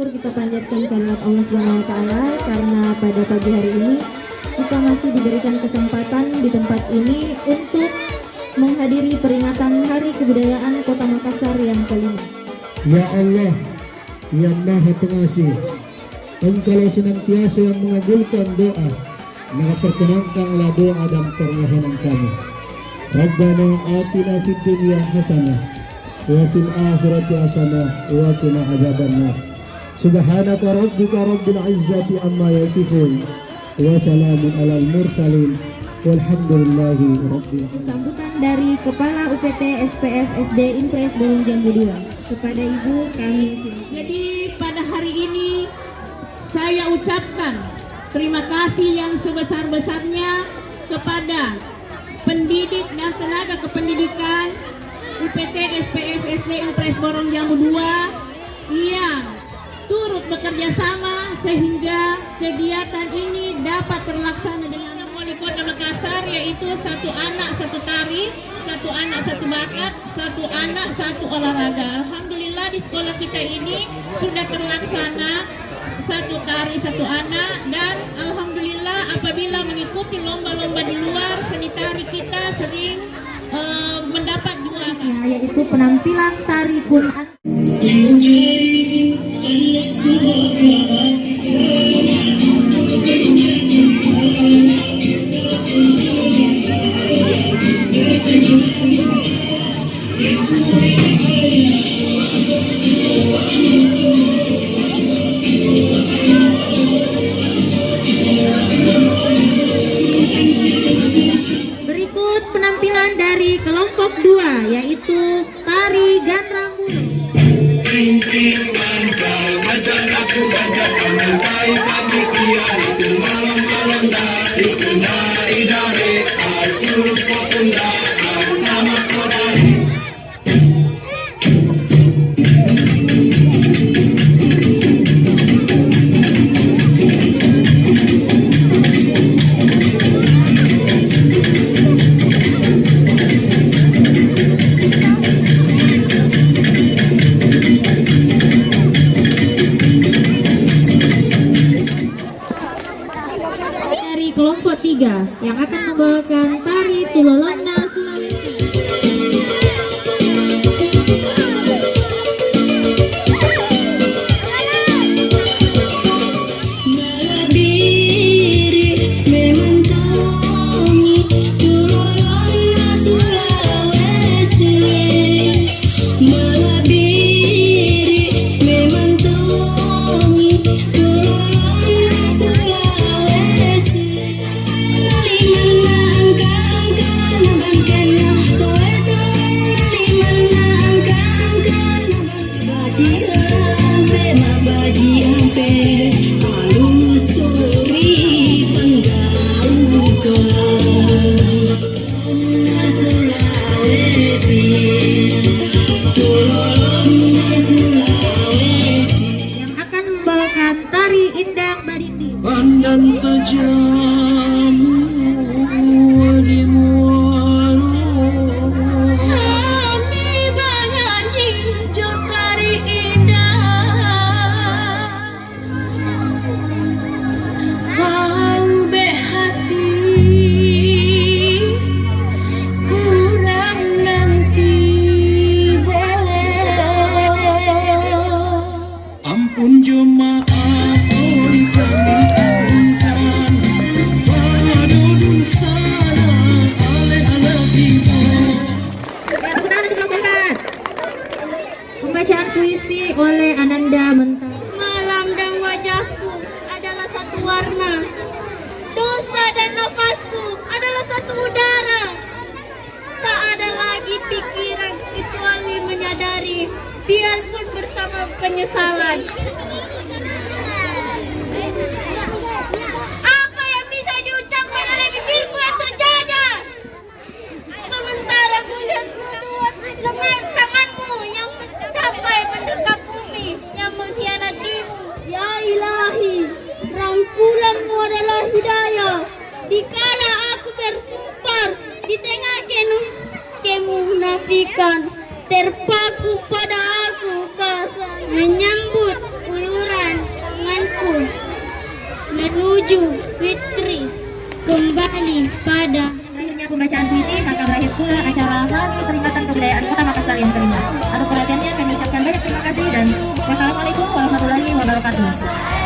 syukur kita panjatkan kehadirat Allah Subhanahu wa taala karena pada pagi hari ini kita masih diberikan kesempatan di tempat ini untuk menghadiri peringatan Hari Kebudayaan Kota Makassar yang kelima. Ya Allah yang Maha Pengasih, Engkau senantiasa yang mengabulkan doa, maka perkenankanlah doa dan permohonan kami. Rabbana atina fid dunya hasanah wa fil akhirati hasanah wa qina adzabannar. Subhanaka rabbika rabbil izzati amma yasifun wa salamun alal mursalin walhamdulillahi rabbil alamin. Sambutan dari Kepala UPT SPS SD Impres Borong Jambu 2 kepada Ibu kami. Jadi pada hari ini saya ucapkan terima kasih yang sebesar-besarnya kepada pendidik dan tenaga kependidikan UPT SPS SD Impres Borong Jambu 2 yang turut bekerja sama sehingga kegiatan ini dapat terlaksana dengan Wali Kota Makassar, yaitu satu anak satu tari, satu anak satu bakat, satu anak satu olahraga. Alhamdulillah di sekolah kita ini sudah terlaksana satu tari satu anak, dan alhamdulillah apabila mengikuti lomba-lomba di luar, seni tari kita sering mendapat juara, yaitu penampilan tari Quran. Berikut penampilan dari kelompok 2 yaitu tari Gandrang Bulu. Kelompok 3 yang akan membawakan tari Tulolona Sulawesi. Yang akan membawakan tari Indang Barindi. Pandang tajam di muara, kami bernyanyi tari indah, kau behati kurang nanti boleh. ampun jemaah oi kami apunkan, badudun salah ale-ale timur. Pembacaan puisi oleh Ananda Mentari. Malam dan wajahku adalah satu warna, dosa dan nafasku adalah satu udara. Tak ada lagi pikiran kecuali menyadari, biarpun bersama penyesalan. Apa yang bisa diucapkan oleh bibirku yang terjajah? Sementara kulihat kedua lengan tanganmu yang mencapai mendekap bumi yang mengkhianatimu. Ya ilahi, rangkulanmu adalah hidayah. Dikala aku bersumpah di tengah kemunafikan, terpaku pada aku kasar Menyambut uluran menuju fitri kembali pada Akhirnya pembacaan puisi, maka berakhir pula acara Hari Peringatan Kebudayaan Kota Makassar yang kelima. Atas perhatiannya kami ucapkan banyak terima kasih dan wassalamualaikum warahmatullahi wabarakatuh.